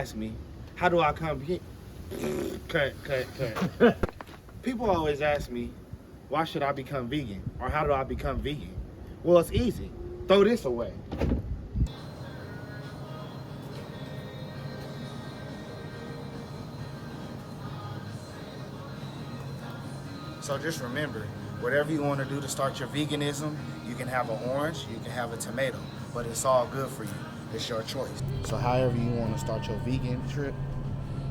Ask me, how do I come here? Cut. People always ask me, why should I become vegan? Or how do I become vegan? Well, it's easy. Throw this away. So just remember, whatever you want to do to start your veganism, you can have an orange, you can have a tomato, but it's all good for you. It's your choice. So however you want to start your vegan trip,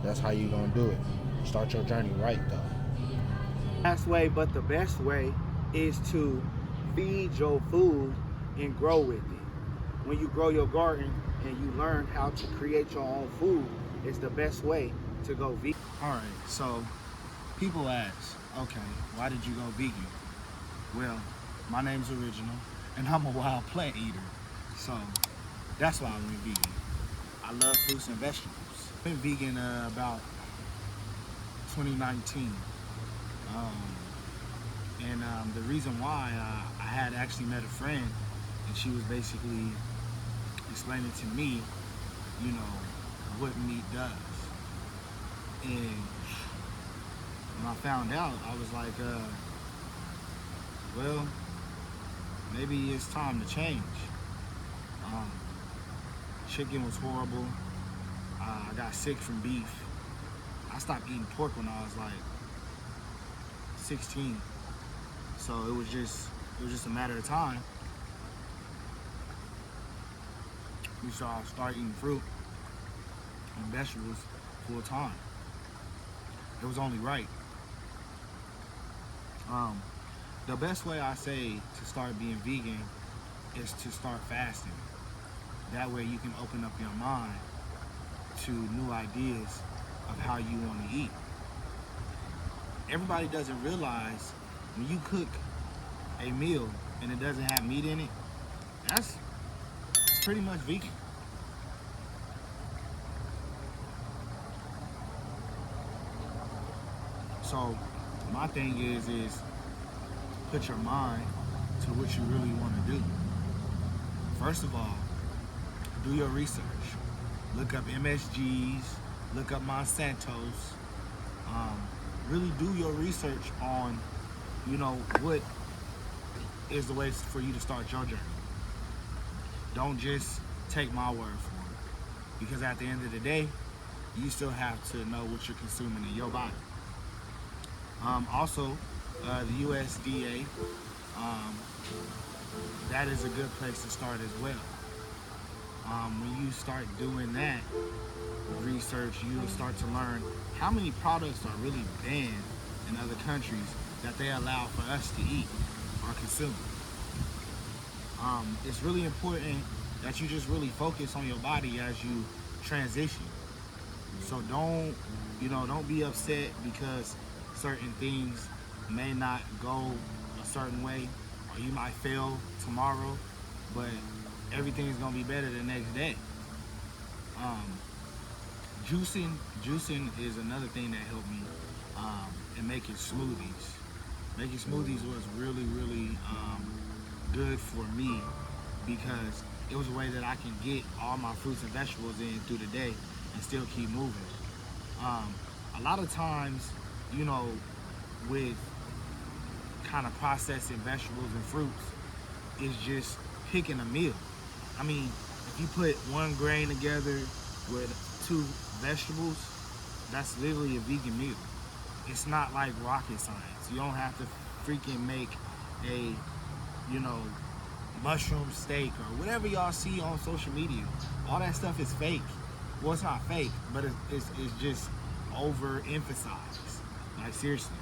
that's how you're going to do it. Start your journey right, though. Last way, but the best way, is to feed your food and grow with it. When you grow your garden and you learn how to create your own food, it's the best way to go vegan. All right, so people ask, okay, why did you go vegan? Well, my name's Original, and I'm a wild plant eater, so that's why I went vegan. I love fruits and vegetables. I've been vegan about 2019. The reason why I had actually met a friend, and she was basically explaining to me, you know, what meat does. And when I found out, I was like, well, maybe it's time to change. Chicken was horrible. I got sick from beef. I stopped eating pork when I was like 16. So it was just a matter of time. We saw start eating fruit and vegetables full time. It was only right. The best way I say to start being vegan is to start fasting. That way you can open up your mind to new ideas of how you want to eat. Everybody doesn't realize when you cook a meal and it doesn't have meat in it, that's pretty much vegan. So my thing is put your mind to what you really want to do. First of all, do your research. Look up MSGs, look up Monsanto's. Really do your research on, you know, what is the way for you to start your journey. Don't just take my word for it, because at the end of the day, you still have to know what you're consuming in your body. Also, the USDA, that is a good place to start as well. When you start doing that research, you'll start to learn how many products are really banned in other countries that they allow for us to eat or consume. It's really important that you just really focus on your body as you transition. So don't be upset because certain things may not go a certain way, or you might fail tomorrow, but everything's gonna be better the next day. Juicing is another thing that helped me, and making smoothies. Making smoothies was really good for me, because it was a way that I can get all my fruits and vegetables in through the day and still keep moving. A lot of times, you know, with kind of processing vegetables and fruits, is just picking a meal. I mean, if you put one grain together with 2 vegetables, that's literally a vegan meal. It's not like rocket science. You don't have to freaking make a, you know, mushroom steak or whatever y'all see on social media. All that stuff is fake. Well, it's not fake, but it's just overemphasized. Like, seriously.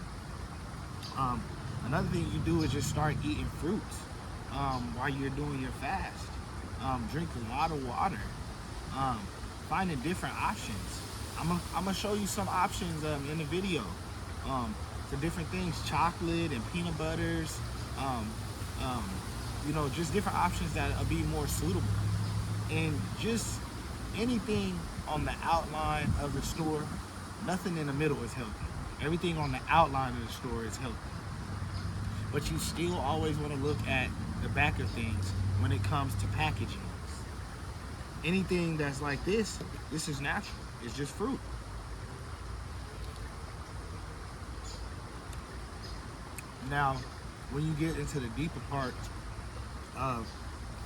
Another thing you do is just start eating fruits while you're doing your fast. Drink a lot of water. Finding different options. I'm gonna show you some options in the video. For different things, chocolate and peanut butters. You know, just different options that will be more suitable. And just anything on the outline of the store, nothing in the middle is healthy. Everything on the outline of the store is healthy. But you still always want to look at the back of things when it comes to packaging. Anything that's like this is natural. It's just fruit. Now, when you get into the deeper parts of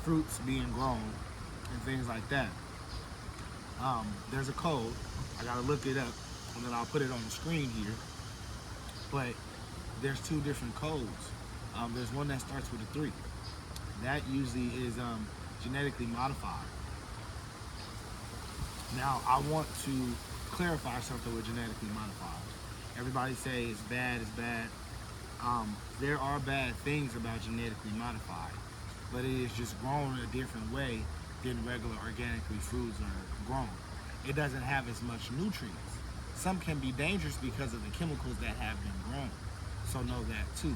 fruits being grown and things like that, there's a code. I gotta look it up, and then I'll put it on the screen here. But there's two different codes. There's one that starts with a 3. That usually is genetically modified. Now, I want to clarify something with genetically modified. Everybody say it's bad, it's bad. There are bad things about genetically modified, but it is just grown in a different way than regular organically foods are grown. It doesn't have as much nutrients. Some can be dangerous because of the chemicals that have been grown. So know that too.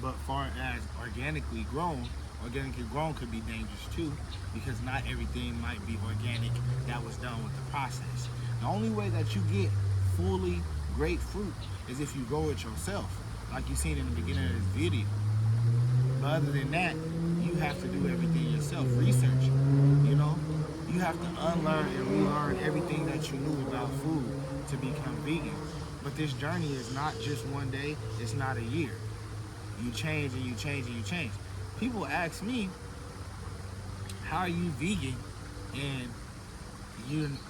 But far as organically grown could be dangerous too, because not everything might be organic that was done with the process. The only way that you get fully great fruit is if you grow it yourself, like you seen in the beginning of this video. But other than that, you have to do everything yourself. Research, you know? You have to unlearn and relearn everything that you knew about food to become vegan. But this journey is not just one day, it's not a year. You change and you change and you change. People ask me, how are you vegan and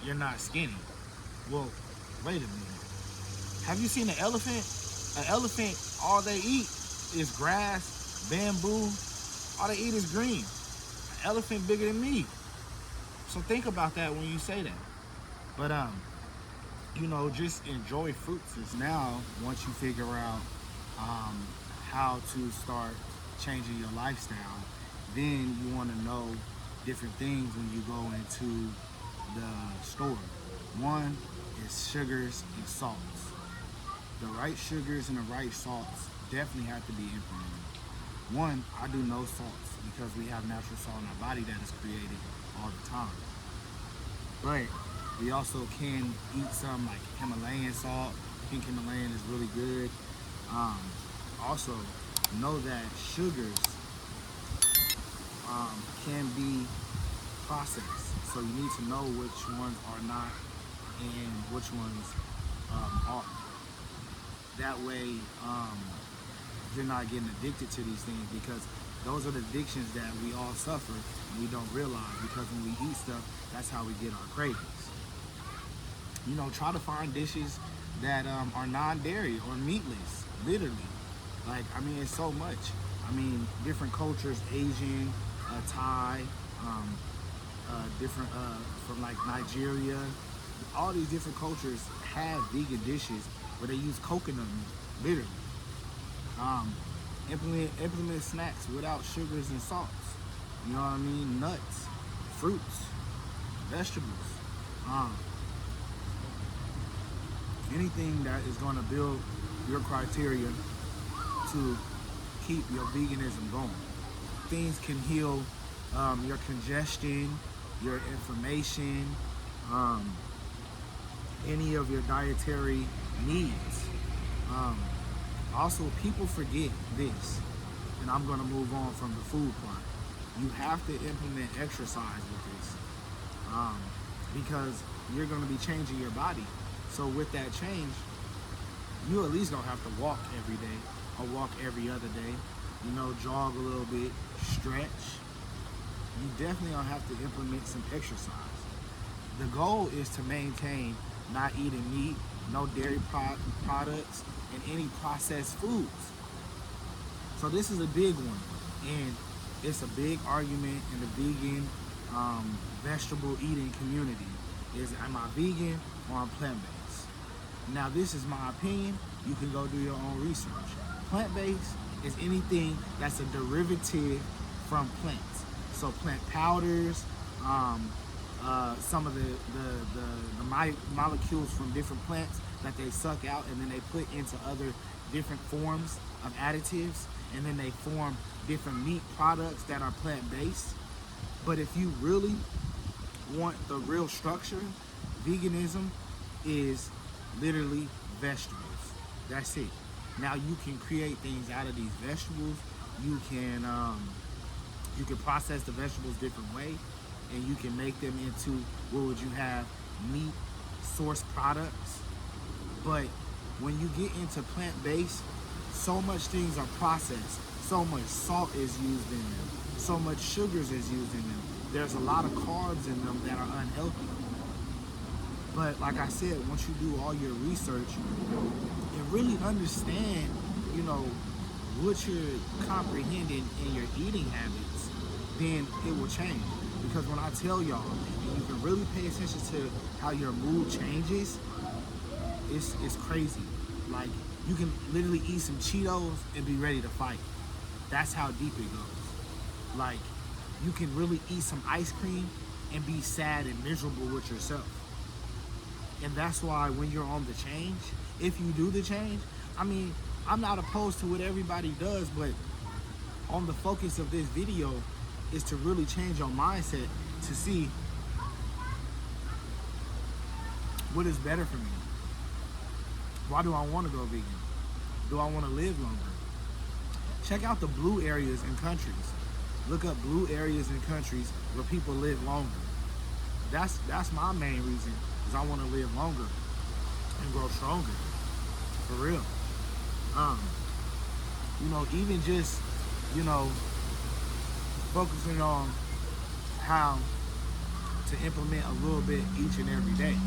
you're not skinny? Well, wait a minute. Have you seen an elephant? An elephant, all they eat is grass, bamboo, all they eat is green. An elephant bigger than me. So think about that when you say that. But you know, just enjoy fruits. Is now, once you figure out how to start changing your lifestyle, then you want to know different things when you go into the store. One is sugars and salts. The right sugars and the right salts definitely have to be implemented. One, I do no salts because we have natural salt in our body that is created all the time. But we also can eat some like Himalayan salt. Pink Himalayan is really good. Also, know that sugars can be processed. So you need to know which ones are not and which ones are. That way, you're not getting addicted to these things, because those are the addictions that we all suffer and we don't realize, because when we eat stuff, that's how we get our cravings. You know, try to find dishes that are non-dairy or meatless, literally. Like, I mean, it's so much. I mean, different cultures, Asian, Thai, different from like Nigeria, all these different cultures have vegan dishes where they use coconut milk, literally. Implement snacks without sugars and salts. You know what I mean? Nuts, fruits, vegetables. Anything that is going to build your criteria to keep your veganism going. Things can heal your congestion, your inflammation, any of your dietary needs. Also, people forget this, and I'm going to move on from the food part. You have to implement exercise with this, because you're going to be changing your body. So with that change, you at least don't have to walk every day or walk every other day. You know, jog a little bit, stretch. You definitely don't have to implement some exercise. The goal is to maintain not eating meat, no dairy products, and any processed foods. So this is a big one, and it's a big argument in the vegan vegetable eating community. Is, am I vegan or I'm plant-based? Now, this is my opinion. You can go do your own research. Plant-based is anything that's a derivative from plants. So plant powders, some of the molecules from different plants that they suck out and then they put into other different forms of additives, and then they form different meat products that are plant-based. But if you really want the real structure, veganism is literally vegetables. That's it. Now you can create things out of these vegetables. You can process the vegetables different way, and you can make them into, what would you have meat source products. But when you get into plant-based, so much things are processed. So much salt is used in them. So much sugars is used in them. There's a lot of carbs in them that are unhealthy. But like I said, once you do all your research and really understand, you know, what you're comprehending in your eating habits, then it will change. Because when I tell y'all, and you can really pay attention to how your mood changes, it's crazy. Like, you can literally eat some Cheetos and be ready to fight. That's how deep it goes. Like, you can really eat some ice cream and be sad and miserable with yourself. And that's why when you're on the change, if you do the change, I mean, I'm not opposed to what everybody does, but on the focus of this video is to really change your mindset to see what is better for me. Why do I want to go vegan? Do I want to live longer? Check out the blue areas in countries. Look up blue areas in countries where people live longer. That's my main reason, is I want to live longer and grow stronger. For real. You know, even just, you know, focusing on how to implement a little bit each and every day.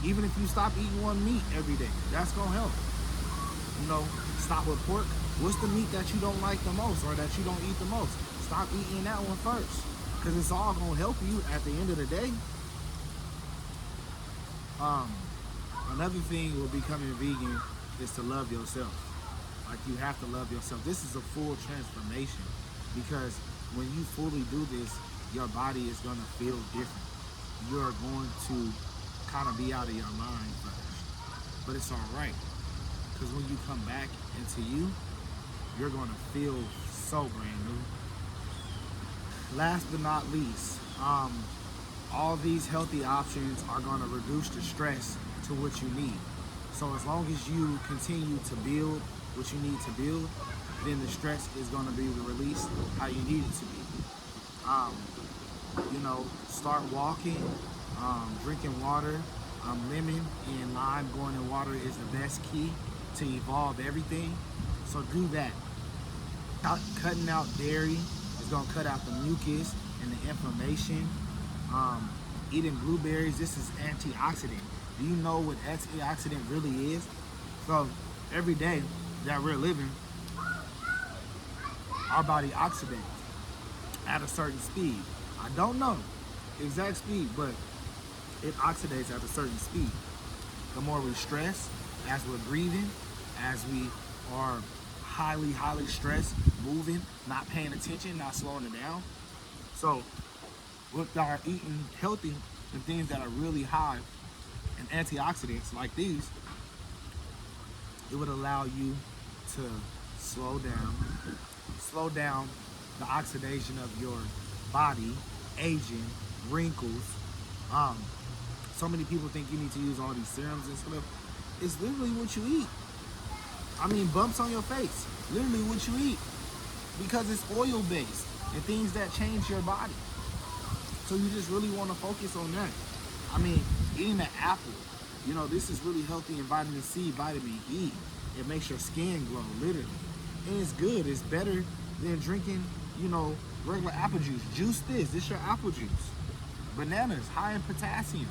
Even if you stop eating one meat every day, that's gonna help. You know, stop with pork. What's the meat that you don't like the most or that you don't eat the most? Stop eating that one first, because it's all gonna help you at the end of the day. Another thing with becoming vegan is to love yourself. Like, you have to love yourself. This is a full transformation, because when you fully do this, your body is gonna feel different. You're going to kind of be out of your mind first, but it's all right, because when you come back into you, you're going to feel so brand new. Last but not least, all these healthy options are going to reduce the stress to what you need. So as long as you continue to build what you need to build, then the stress is going to be released how you need it to be. You know, start walking, drinking water. Lemon and lime going in water is the best key to evolve everything. So do that. Cutting out dairy is going to cut out the mucus and the inflammation. Eating blueberries, this is antioxidant. Do you know what antioxidant really is? So every day that we're living, our body oxidates at a certain speed. I don't know exact speed, but it oxidates at a certain speed. The more we stress, as we're breathing, as we are highly stressed, moving, not paying attention, not slowing it down. So with our eating healthy and things that are really high in antioxidants like these, it would allow you to slow down the oxidation of your body, aging, wrinkles. So many people think you need to use all these serums and stuff. It's literally what you eat. I mean, bumps on your face, literally what you eat, because it's oil based and things that change your body. So you just really want to focus on that. I mean, eating an apple, you know, this is really healthy in vitamin C, vitamin E. It makes your skin glow, literally. And it's good. It's better than drinking, you know, regular apple juice. Juice this. This your apple juice. Bananas, high in potassium.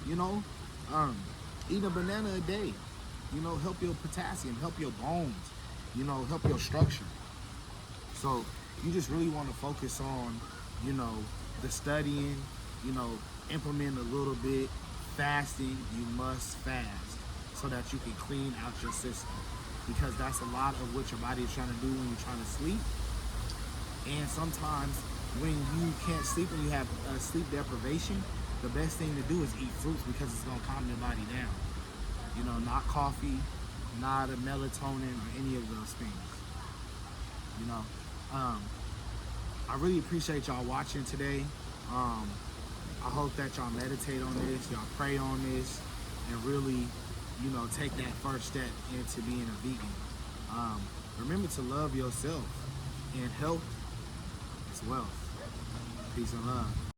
You know, eat a banana a day. You know, help your potassium, help your bones. You know, help your structure. So you just really want to focus on, you know, the studying. You know, implement a little bit. Fasting, you must fast so that you can clean out your system, because that's a lot of what your body is trying to do when you're trying to sleep. And sometimes when you can't sleep and you have sleep deprivation, the best thing to do is eat fruits, because it's going to calm your body down. You know, not coffee, not a melatonin or any of those things. You know, I really appreciate y'all watching today. I hope that y'all meditate on this, y'all pray on this, and really, you know, take that first step into being a vegan. Remember to love yourself, and health is wealth. Peace and love.